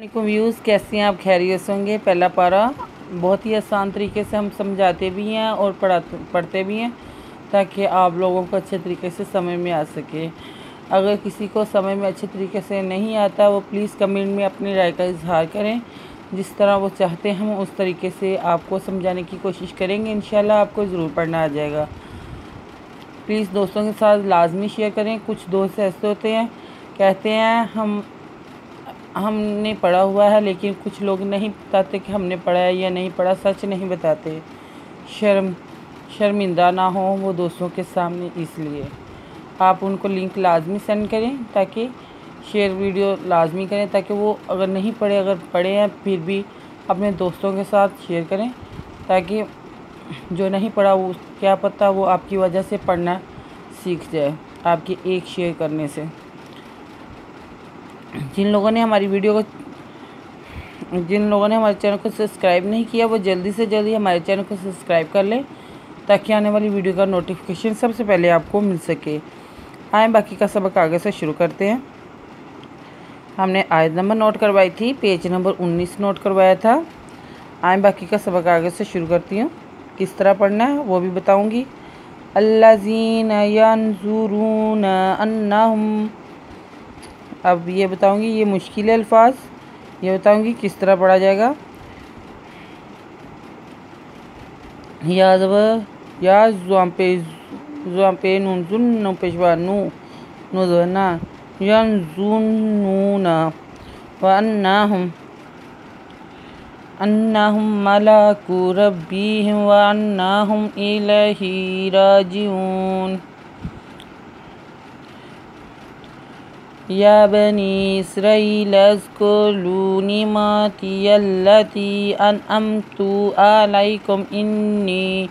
वालेकुम व्यूज़, कैसे हैं आप? खैरियत से होंगे। पहला पारा बहुत ही आसान तरीके से हम समझाते भी हैं और पढ़ते भी हैं ताकि आप लोगों को अच्छे तरीके से समझ में आ सके। अगर किसी को समझ में अच्छे तरीके से नहीं आता वो प्लीज़ कमेंट में अपनी राय का इजहार करें। जिस तरह वो चाहते हैं हम उस तरीके से आपको समझाने की कोशिश करेंगे। इंशाल्लाह आपको ज़रूर पढ़ना आ जाएगा। प्लीज़ दोस्तों के साथ लाजमी शेयर करें। कुछ दोस्त ऐसे होते हैं कहते हैं हमने पढ़ा हुआ है, लेकिन कुछ लोग नहीं बताते कि हमने पढ़ा है या नहीं पढ़ा, सच नहीं बताते। शर्मिंदा ना हो वो दोस्तों के सामने, इसलिए आप उनको लिंक लाजमी सेंड करें, ताकि शेयर वीडियो लाजमी करें ताकि वो अगर नहीं पढ़े, अगर पढ़े हैं फिर भी अपने दोस्तों के साथ शेयर करें, ताकि जो नहीं पढ़ा वो क्या पता वो आपकी वजह से पढ़ना सीख जाए, आपकी एक शेयर करने से। जिन लोगों ने हमारे चैनल को सब्सक्राइब नहीं किया वो जल्दी से जल्दी हमारे चैनल को सब्सक्राइब कर लें, ताकि आने वाली वीडियो का नोटिफिकेशन सबसे पहले आपको मिल सके। आए बाकी का सबक आगे से शुरू करते हैं। हमने आयत नंबर नोट करवाई थी, पेज नंबर 19 नोट करवाया था। आए बाकी का सबक आगे से शुरू करती हूँ। किस तरह पढ़ना है वो भी बताऊँगी। अल्लज़ीना यंज़ुरून अन्नहुम, अब ये बताऊंगी, ये मुश्किल है अल्फाज, ये बताऊंगी किस तरह पढ़ा जाएगा। या जुआम पे नून जुन नो पेशवा नू नुज़ना यंजुनूना व अन्नाहुम मलाकू रब्बिहिम व अन्नाहुम इलैहि राजिऊन। या बनी इस्राईल अज़्कुरू निअमती अल्लती अनअमतु अलैकुम इन्नी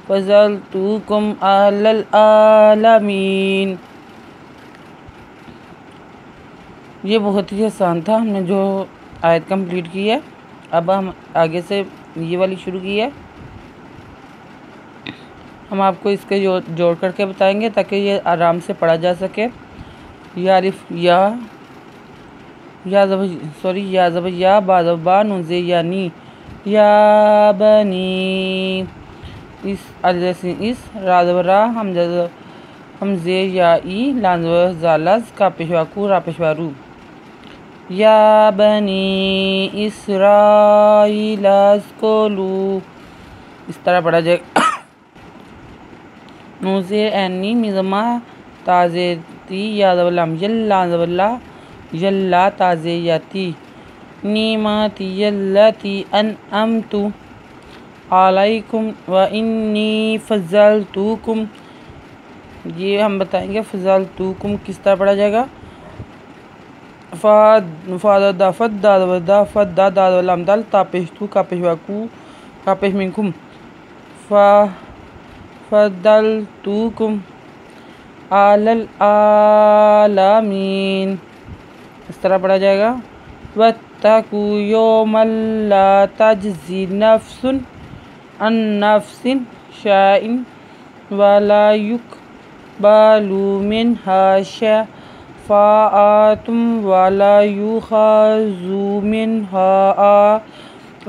फ़ज़्ज़लतुकुम अलल आलमीन। ये बहुत ही आसान था, हमने जो आयत कंप्लीट की है। अब हम आगे से ये वाली शुरू की है। हम आपको इसके जोड़ करके बताएंगे ताकि ये आराम से पढ़ा जा सके। या बा नुज़े यानी या बनी इस राजवरा हमजे या ई लाज़ का पेशवाकू रा पेशवारू। या बनी इस्राईल अज़्कुरू, इस तरह पढ़ा जाएगा। नुज़े एनी मिज़मा ताज़ेती यादवलम यल्ला ताज़ेयाती निअमती अल्लती अनअमतु अलैकुम व इन्नी फ़ज़्ज़लतुकुम। ये हम बताएंगे फ़ज़्ज़लतुकुम किस तरह पढ़ा जाएगा। फ़द्दादवलम दल तापेशतु का पेशवाकू का पेशमिनकुम फ़द्दलतुकुम अलल आलमीन, इस तरह पढ़ा जाएगा। वत्तकू यौमल ला तजज़ी नफ्सुन अन नफ्सिन शैइन वला युक़बलु मिन्हा शफ़ाअतुम वला युख़ज़ु मिन्हा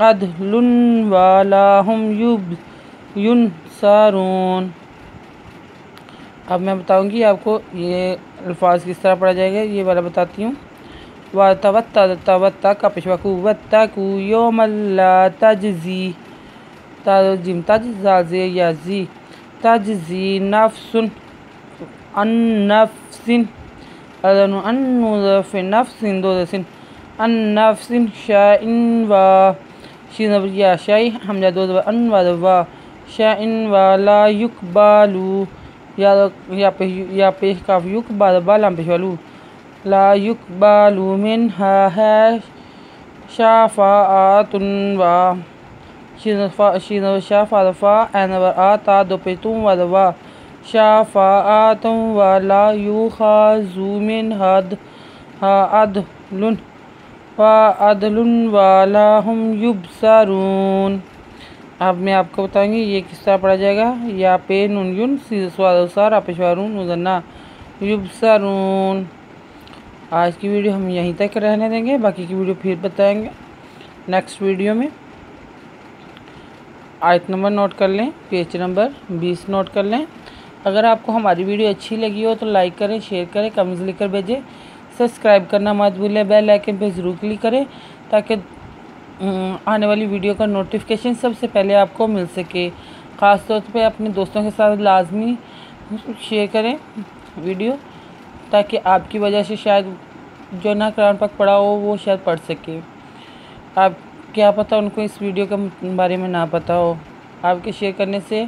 अदलुन वला हुम युनसरून। अब मैं बताऊंगी आपको ये अल्फाज किस तरह पढ़ा जाएगा, ये वाला बताती हूँ। व तवत्ता का पेशवाकू वत्तकू यौमल ला तजज़ी ताजिम तजज़े याजी तजज़ी नफ्सुन अन नफ्सिन नफ्सिन दोसिन अन नफ्सिन शैइन व शीन या शै हमजा दो अन व शैइन वला युक़बलु या पेश काफ युक़बलु पेशवालू ला युक़बलु मिन्हा है शफ़ाअतुन व शीन शफ़ाअ एनवर आता दो पे तुम व शफ़ाअतुन व ला युख़ज़ु मिन्हा अदलुन व ला हुम युबसरून। अब मैं आपको बताऊंगी ये किस तरह पढ़ा जाएगा। या पे नुन युन पेशवारून युबसरून आज की वीडियो हम यहीं तक रहने देंगे, बाकी की वीडियो फिर बताएंगे नेक्स्ट वीडियो में। आयत नंबर नोट कर लें, पेज नंबर 20 नोट कर लें। अगर आपको हमारी वीडियो अच्छी लगी हो तो लाइक करें, शेयर करें, कमेंट्स लिखकर भेजें। सब्सक्राइब करना मत भूलें, बेल आइकन पर ज़रूर क्लिक करें ताकि आने वाली वीडियो का नोटिफिकेशन सबसे पहले आपको मिल सके। ख़ास तौर पे अपने दोस्तों के साथ लाजमी शेयर करें वीडियो, ताकि आपकी वजह से शायद जो ना कुरान पाक पढ़ा हो वो शायद पढ़ सके। आप क्या पता उनको इस वीडियो के बारे में ना पता हो, आपके शेयर करने से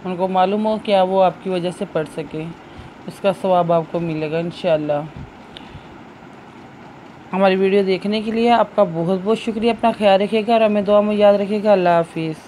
उनको मालूम हो क्या वो आपकी वजह से पढ़ सके, उसका सवाब आपको मिलेगा इंशाअल्लाह। हमारी वीडियो देखने के लिए आपका बहुत बहुत शुक्रिया। अपना ख्याल रखिएगा और हमें दुआ में याद रखिएगा। अल्लाह हाफिज़।